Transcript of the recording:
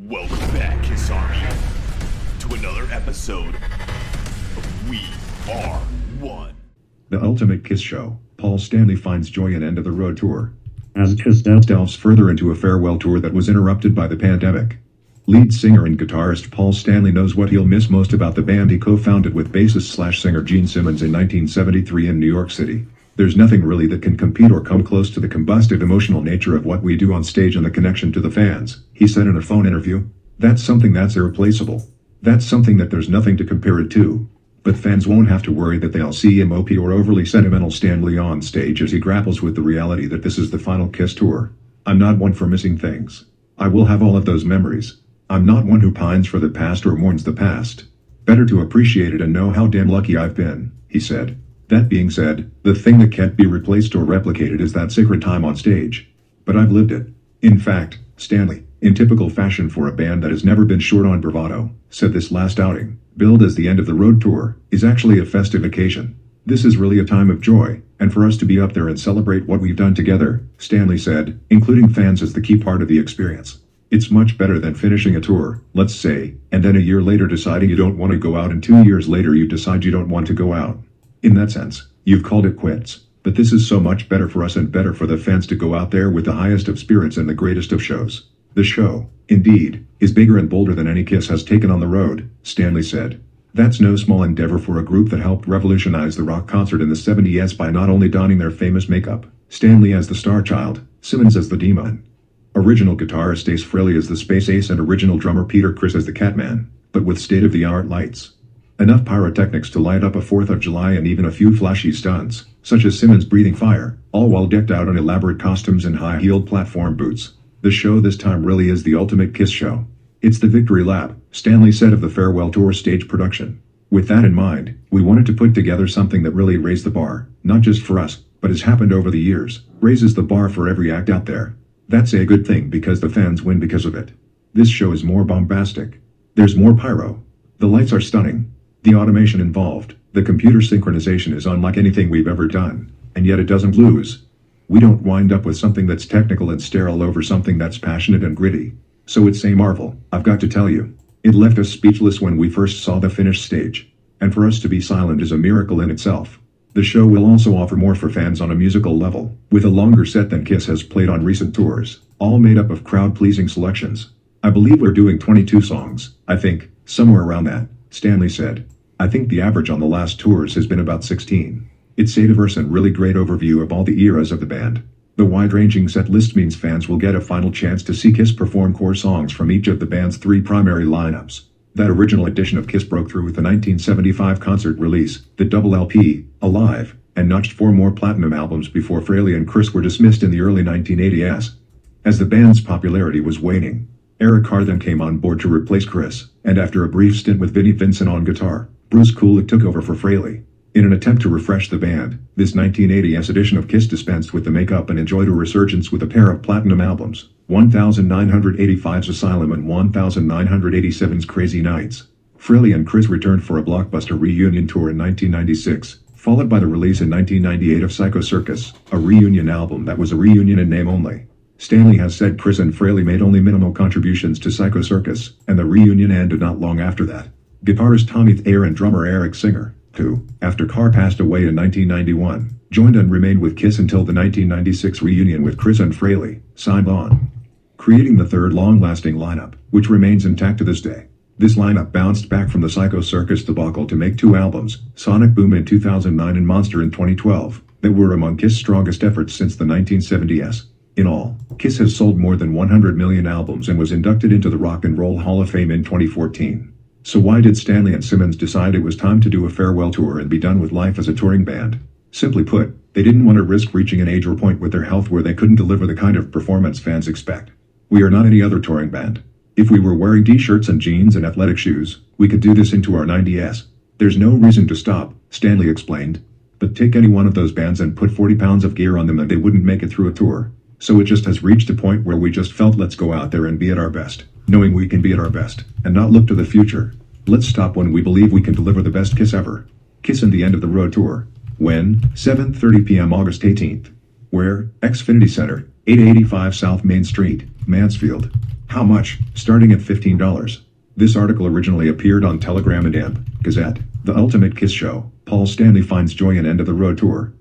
Welcome back, Kiss Army, to another episode of We Are One. The Ultimate Kiss Show. Paul Stanley finds joy in End of the Road tour. As Kiss delves further into a farewell tour that was interrupted by the pandemic. Lead singer and guitarist Paul Stanley knows what he'll miss most about the band he co-founded with bassist/singer Gene Simmons in 1973 in New York City. There's nothing really that can compete or come close to the combustive emotional nature of what we do on stage and the connection to the fans, he said in a phone interview. That's something that's irreplaceable. That's something that there's nothing to compare it to. But fans won't have to worry that they'll see mopey or overly sentimental Stanley on stage as he grapples with the reality that this is the final Kiss tour. I'm not one for missing things. I will have all of those memories. I'm not one who pines for the past or mourns the past. Better to appreciate it and know how damn lucky I've been, he said. That being said, the thing that can't be replaced or replicated is that sacred time on stage. But I've lived it. In fact, Stanley, in typical fashion for a band that has never been short on bravado, said this last outing, billed as the End of the Road tour, is actually a festive occasion. This is really a time of joy, and for us to be up there and celebrate what we've done together, Stanley said, including fans as the key part of the experience. It's much better than finishing a tour, let's say, and then a year later deciding you don't want to go out and 2 years later you decide you don't want to go out. In that sense, you've called it quits. But this is so much better for us and better for the fans to go out there with the highest of spirits and the greatest of shows. The show, indeed, is bigger and bolder than any Kiss has taken on the road, Stanley said. That's no small endeavor for a group that helped revolutionize the rock concert in the 70s by not only donning their famous makeup, Stanley as the star child, Simmons as the demon, original guitarist Ace Frehley as the space ace and original drummer Peter Criss as the Catman, but with state-of-the-art lights. Enough pyrotechnics to light up a 4th of July and even a few flashy stunts, such as Simmons breathing fire, all while decked out in elaborate costumes and high-heeled platform boots. The show this time really is the ultimate Kiss show. It's the victory lap, Stanley said of the farewell tour stage production. With that in mind, we wanted to put together something that really raised the bar, not just for us, but has happened over the years, raises the bar for every act out there. That's a good thing because the fans win because of it. This show is more bombastic. There's more pyro. The lights are stunning. The automation involved, the computer synchronization is unlike anything we've ever done, and yet it doesn't lose. We don't wind up with something that's technical and sterile over something that's passionate and gritty. So it's a marvel, I've got to tell you. It left us speechless when we first saw the finished stage. And for us to be silent is a miracle in itself. The show will also offer more for fans on a musical level, with a longer set than Kiss has played on recent tours, all made up of crowd-pleasing selections. I believe we're doing 22 songs, I think, somewhere around that, Stanley said. I think the average on the last tours has been about 16. It's a diverse and really great overview of all the eras of the band. The wide-ranging set list means fans will get a final chance to see Kiss perform core songs from each of the band's 3 primary lineups. That original edition of Kiss broke through with the 1975 concert release, the double LP, Alive, and notched 4 more platinum albums before Frehley and Criss were dismissed in the early 1980s. As the band's popularity was waning, Eric Carr then came on board to replace Criss, and after a brief stint with Vinnie Vincent on guitar, Bruce Kulick took over for Frehley. In an attempt to refresh the band, this 1980s edition of Kiss dispensed with the makeup and enjoyed a resurgence with a pair of platinum albums, 1985's Asylum and 1987's Crazy Nights. Frehley and Criss returned for a blockbuster reunion tour in 1996, followed by the release in 1998 of Psycho Circus, a reunion album that was a reunion in name only. Stanley has said Criss and Frehley made only minimal contributions to Psycho Circus, and the reunion ended not long after that. Guitarist Tommy Thayer and drummer Eric Singer, who, after Carr passed away in 1991, joined and remained with Kiss until the 1996 reunion with Criss and Frehley, signed on, creating the third long-lasting lineup, which remains intact to this day. This lineup bounced back from the Psycho Circus debacle to make 2 albums, Sonic Boom in 2009 and Monster in 2012, that were among Kiss' strongest efforts since the 1970s. In all, Kiss has sold more than 100 million albums and was inducted into the Rock and Roll Hall of Fame in 2014. So why did Stanley and Simmons decide it was time to do a farewell tour and be done with life as a touring band? Simply put, they didn't want to risk reaching an age or point with their health where they couldn't deliver the kind of performance fans expect. We are not any other touring band. If we were wearing t-shirts and jeans and athletic shoes, we could do this into our 90s. There's no reason to stop, Stanley explained. But take any one of those bands and put 40 pounds of gear on them and they wouldn't make it through a tour. So it just has reached a point where we just felt let's go out there and be at our best, knowing we can be at our best, and not look to the future. Let's stop when we believe we can deliver the best Kiss ever. Kiss and the End of the Road tour. When? 7:30 p.m. August 18th. Where? Xfinity Center, 885 South Main Street, Mansfield. How much? Starting at $15. This article originally appeared on Telegram and Amp Gazette. The Ultimate Kiss Show. Paul Stanley finds joy in End of the Road Tour.